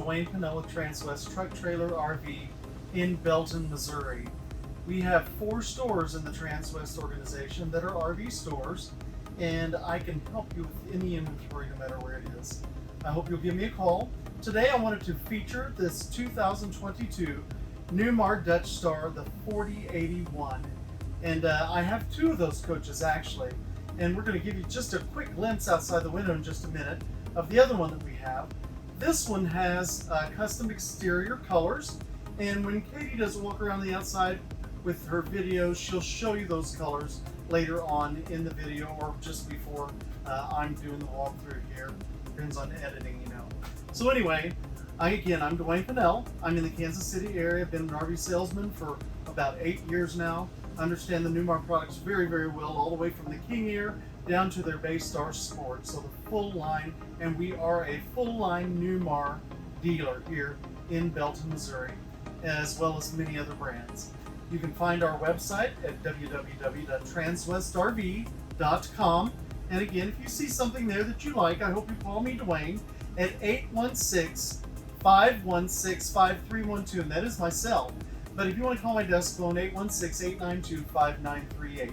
Dwayne Pinnell with Transwest Truck Trailer RV in Belton, Missouri. We have 4 stores in the Transwest organization that are RV stores, and I can help you with any inventory no matter where it is. I hope you'll give me a call. Today I wanted to feature this 2022 Newmar Dutch Star, the 4081. And I have 2 of those coaches actually, and we're going to give you just a quick glimpse outside the window in just a minute of the other one that we have. This one has custom exterior colors, and when Katie does walk around the outside with her videos, she'll show you those colors later on in the video or just before I'm doing the walkthrough here. Depends on editing, you know. So anyway, I'm Dwayne Pinnell. I'm in the Kansas City area. I've been an RV salesman for about 8 years now. I understand the Newmar products very, very well, all the way from the King Ear down to their Bay Star Sport. So the full line, and we are a full line Newmar dealer here in Belton, Missouri, as well as many other brands. You can find our website at www.transwestrv.com. And again, if you see something there that you like, I hope you call me Dwayne at 816-516-5312, and that is my cell. But if you want to call my desk phone, 816-892-5938.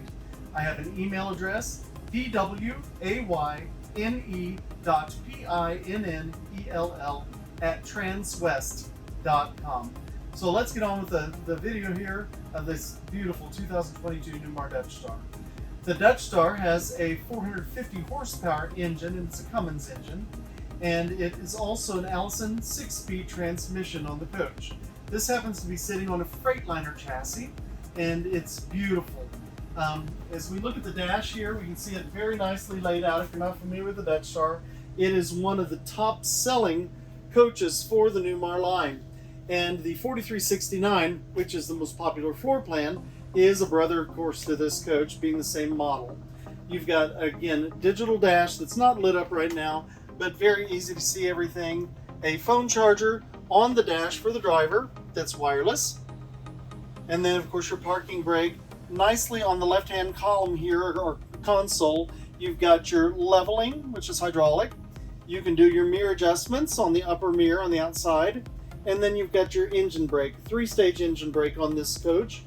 I have an email address, dwayne.pinnell@transwest.com. So let's get on with the video here of this beautiful 2022 Newmar Dutch Star. The Dutch Star has a 450 horsepower engine, and it's a Cummins engine, and it is also an Allison 6-speed transmission on the coach. This happens to be sitting on a Freightliner chassis, and it's beautiful. As we look at the dash here, we can see it very nicely laid out. If you're not familiar with the Dutch Star, it is one of the top selling coaches for the Newmar line. And the 4369, which is the most popular floor plan, is a brother, of course, to this coach, being the same model. You've got, again, digital dash that's not lit up right now, but very easy to see everything. A phone charger on the dash for the driver that's wireless. And then, of course, your parking brake. Nicely on the left-hand column here, or console, you've got your leveling, which is hydraulic. You can do your mirror adjustments on the upper mirror on the outside. And then you've got your engine brake, 3-stage engine brake on this coach.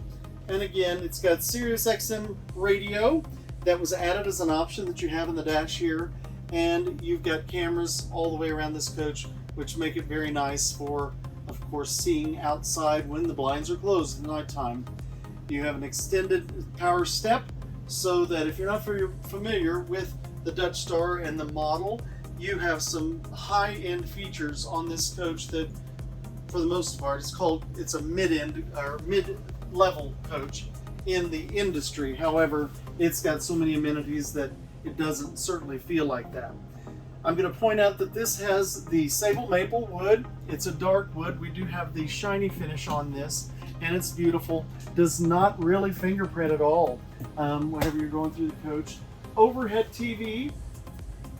And again, it's got Sirius XM radio that was added as an option that you have in the dash here. And you've got cameras all the way around this coach, which make it very nice for, of course, seeing outside when the blinds are closed at nighttime. You have an extended power step, so that if you're not familiar with the Dutch Star and the model, you have some high-end features on this coach that, for the most part, it's a mid-end or mid-level coach in the industry. However, it's got so many amenities that it doesn't certainly feel like that. I'm going to point out that this has the sable maple wood. It's a dark wood. We do have the shiny finish on this, and it's beautiful. Does not really fingerprint at all whenever you're going through the coach. Overhead TV,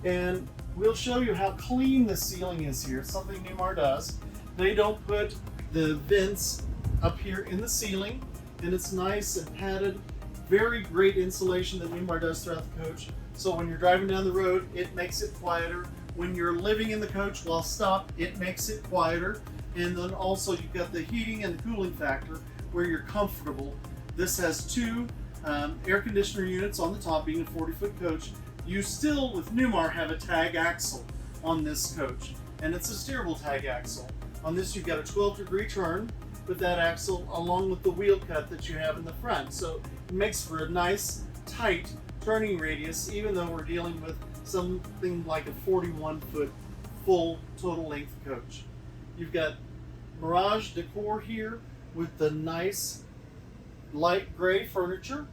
and we'll show you how clean the ceiling is here. It's something Newmar does. They don't put the vents up here in the ceiling, and it's nice and padded. Very great insulation that Newmar does throughout the coach. So when you're driving down the road, it makes it quieter. When you're living in the coach while stopped, it makes it quieter. And then also you've got the heating and the cooling factor where you're comfortable. This has 2 air conditioner units on the top, being a 40-foot coach. You still, with Newmar, have a tag axle on this coach, and it's a steerable tag axle. On this, you've got a 12-degree turn with that axle, along with the wheel cut that you have in the front. So it makes for a nice, tight turning radius, even though we're dealing with something like a 41-foot full total length coach. You've got Mirage decor here with the nice light gray furniture.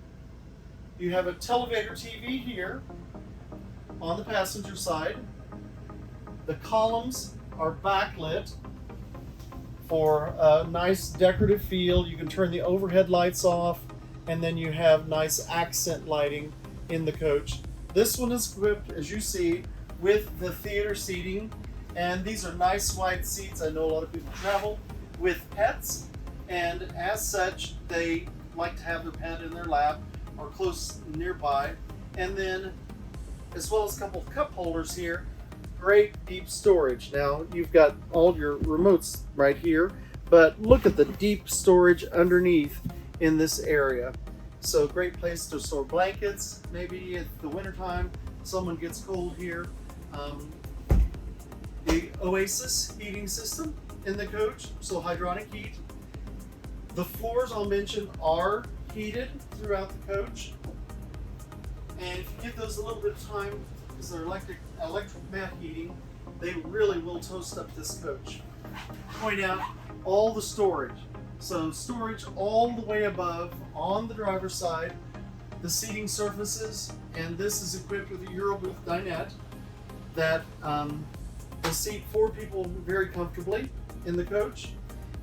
You have a television TV here on the passenger side. The columns are backlit for a nice decorative feel. You can turn the overhead lights off, and then you have nice accent lighting in the coach. This one is equipped, as you see, with the theater seating, and these are nice wide seats. I know a lot of people travel with pets, and as such, they like to have their pet in their lap or close nearby. And then, as well as a couple of cup holders here, great deep storage. Now you've got all your remotes right here, but look at the deep storage underneath in this area. So great place to store blankets. Maybe at the wintertime someone gets cold here. The Oasis heating system in the coach, so hydronic heat. The floors I'll mention are heated throughout the coach. And if you give those a little bit of time, because they're electric mat heating, they really will toast up this coach. Point out all the storage. So storage all the way above on the driver's side, the seating surfaces, and this is equipped with a Eurobooth dinette that will seat 4 people very comfortably in the coach.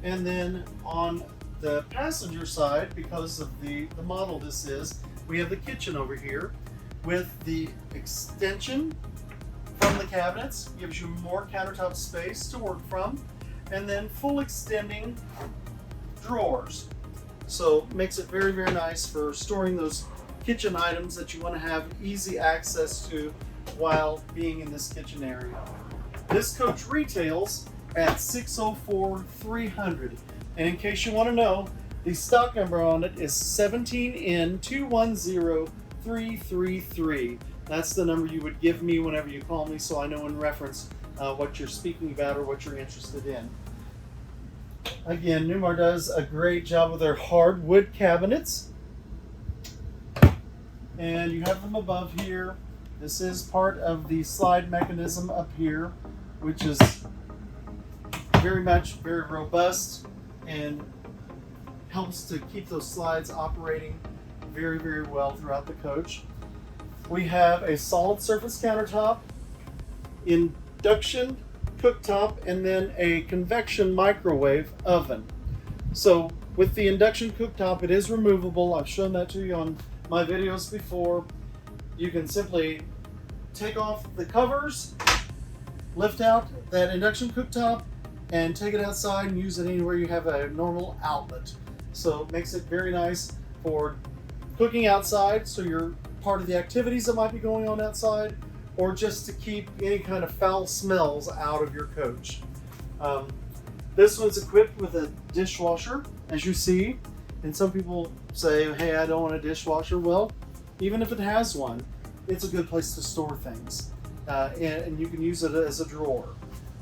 And then on the passenger side, because of the model this is, we have the kitchen over here with the extension from the cabinets, gives you more countertop space to work from, and then full extending drawers. So makes it very, very nice for storing those kitchen items that you want to have easy access to while being in this kitchen area. This coach retails at $604,300. And in case you want to know, the stock number on it is 17N210333. That's the number you would give me whenever you call me, so I know in reference what you're speaking about or what you're interested in. Again, Newmar does a great job with their hardwood cabinets. And you have them above here. This is part of the slide mechanism up here, which is very robust and helps to keep those slides operating very, very well throughout the coach. We have a solid surface countertop, induction cooktop, and then a convection microwave oven. So with the induction cooktop, it is removable. I've shown that to you on my videos before. You can simply take off the covers, lift out that induction cooktop, and take it outside and use it anywhere you have a normal outlet. So it makes it very nice for cooking outside, so you're part of the activities that might be going on outside, or just to keep any kind of foul smells out of your coach. This one's equipped with a dishwasher, as you see, and some people say, hey, I don't want a dishwasher. Well, even if it has one, it's a good place to store things, and you can use it as a drawer.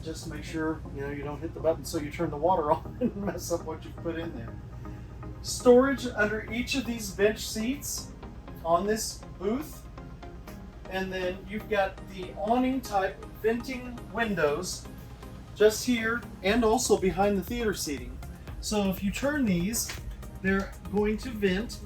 Just make sure you don't hit the button so you turn the water on and mess up what you've put in there. Storage under each of these bench seats on this booth, and then you've got the awning type venting windows just here and also behind the theater seating. So if you turn these, they're going to vent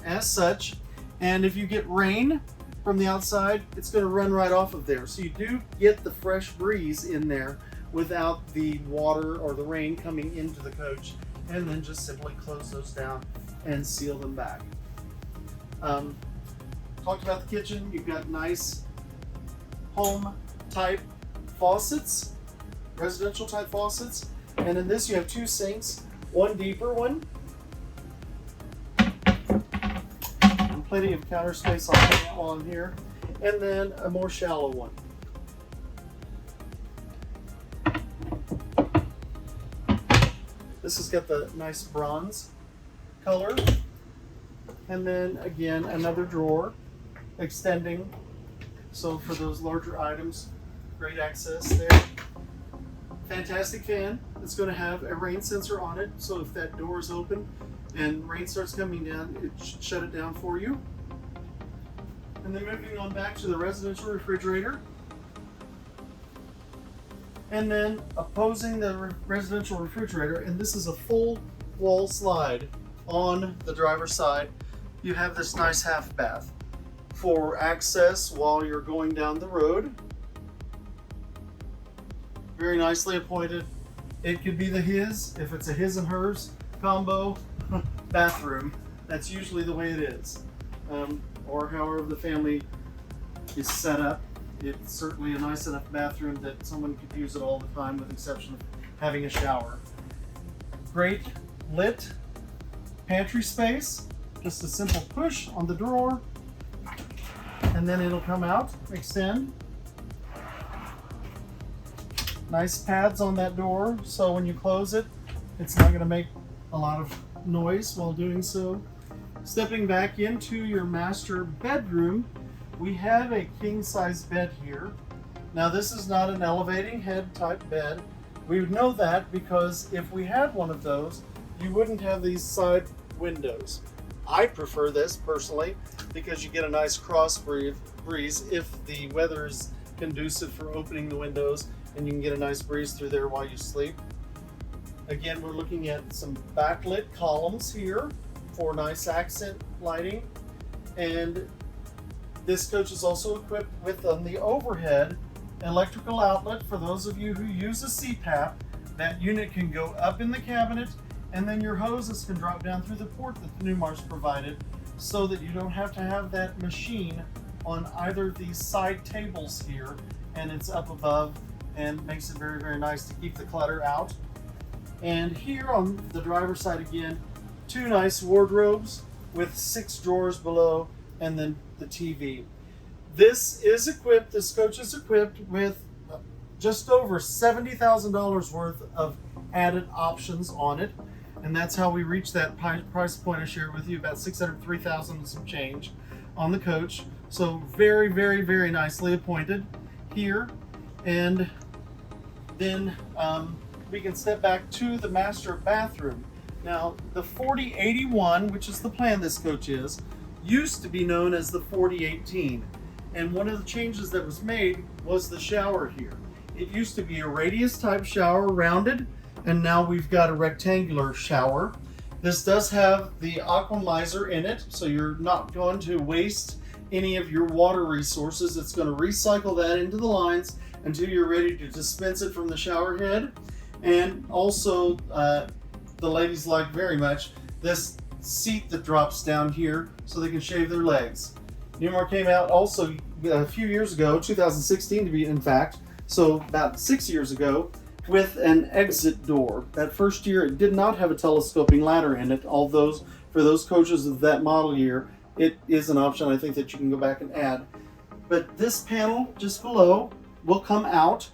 as such, and if you get rain from the outside, it's going to run right off of there. So you do get the fresh breeze in there without the water or the rain coming into the coach, and then just simply close those down and seal them back. Talked about the kitchen. You've got nice home type faucets, residential type faucets, and in this you have 2 sinks, one deeper one, and plenty of counter space on here, and then a more shallow one. This has got the nice bronze color, and then again another drawer extending, so for those larger items, great access there. Fantastic fan. It's going to have a rain sensor on it, so if that door is open and rain starts coming down, it should shut it down for you. And then moving on back to the residential refrigerator, and then opposing the residential refrigerator, and this is a full wall slide on the driver's side, you have this nice half bath for access while you're going down the road. Very nicely appointed. It could be the his, if it's a his and hers combo bathroom. That's usually the way it is. Or however the family is set up. It's certainly a nice enough bathroom that someone could use it all the time, with the exception of having a shower. Great lit pantry space. Just a simple push on the drawer, and then it'll come out, extend. Nice pads on that door, so when you close it, it's not going to make a lot of noise while doing so. Stepping back into your master bedroom, we have a king-size bed here. Now this is not an elevating head type bed. We would know that because if we had one of those, you wouldn't have these side windows. I prefer this personally because you get a nice cross breeze if the weather is conducive for opening the windows, and you can get a nice breeze through there while you sleep. Again, we're looking at some backlit columns here for nice accent lighting. And this coach is also equipped with, on the overhead, electrical outlet. For those of you who use a CPAP, that unit can go up in the cabinet, and then your hoses can drop down through the port that the Newmar's provided, so that you don't have to have that machine on either of these side tables here, and it's up above and makes it very, very nice to keep the clutter out. And here on the driver's side again, two nice wardrobes with 6 drawers below, and then the TV. This coach is equipped with just over $70,000 worth of added options on it. And that's how we reached that price point I shared with you, about $603,000 and some change on the coach. So very, very, very nicely appointed here. And then we can step back to the master bathroom. Now, the 4081, which is the plan this coach is, used to be known as the 4018. And one of the changes that was made was the shower here. It used to be a radius type shower, rounded, and now we've got a rectangular shower. This does have the aquamizer in it, so you're not going to waste any of your water resources. It's going to recycle that into the lines until you're ready to dispense it from the shower head. And also, the ladies like very much this seat that drops down here so they can shave their legs. Newmar came out also a few years ago, 2016 to be in fact, so about 6 years ago, with an exit door. That first year it did not have a telescoping ladder in it, although for those coaches of that model year, it is an option I think that you can go back and add. But this panel just below will come out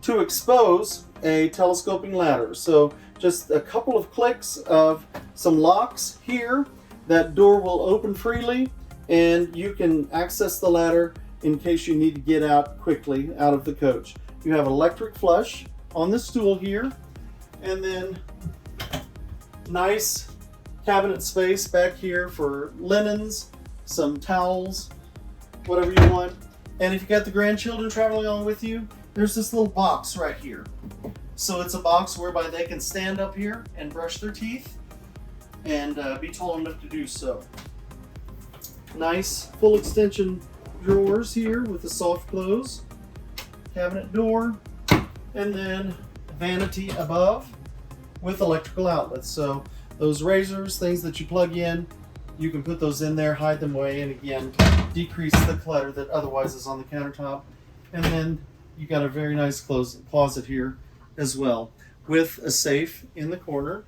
to expose a telescoping ladder. So just a couple of clicks of some locks here, that door will open freely and you can access the ladder in case you need to get out quickly out of the coach. You have electric flush on the stool here, and then nice cabinet space back here for linens, some towels, whatever you want. And if you got the grandchildren traveling along with you, there's this little box right here. So it's a box whereby they can stand up here and brush their teeth and be tall enough to do so. Nice full extension drawers here with the soft close, cabinet door, and then vanity above with electrical outlets. So those razors, things that you plug in, you can put those in there, hide them away, and again, decrease the clutter that otherwise is on the countertop. And then you got a very nice closet here as well, with a safe in the corner.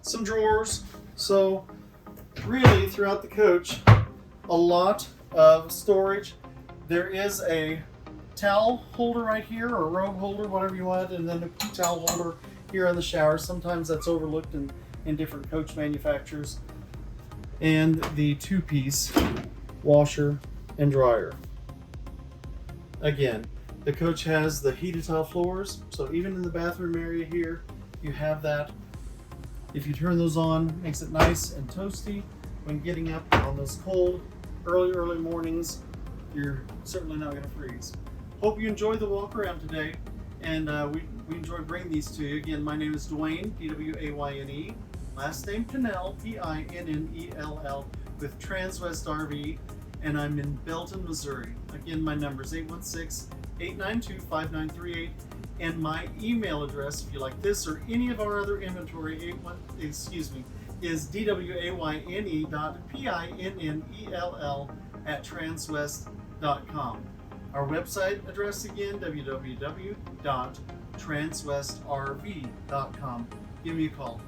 Some drawers. So really throughout the coach, a lot of storage. There is a towel holder right here, or robe holder, whatever you want, and then a towel holder here in the shower. Sometimes that's overlooked in different coach manufacturers. And the 2-piece washer and dryer. Again, the coach has the heated tile floors, so even in the bathroom area here, you have that. If you turn those on, it makes it nice and toasty when getting up on those cold, early mornings. You're certainly not going to freeze. Hope you enjoyed the walk around today, and we enjoyed bringing these to you. Again, my name is Dwayne, D-W-A-Y-N-E. Last name Pinnell, P-I-N-N-E-L-L, with Transwest RV, and I'm in Belton, Missouri. Again, my number is 816-892-5938, and my email address, if you like this or any of our other inventory, is dwayne.pinnell@transwest.com. Our website address again, www.transwestrv.com. Give me a call.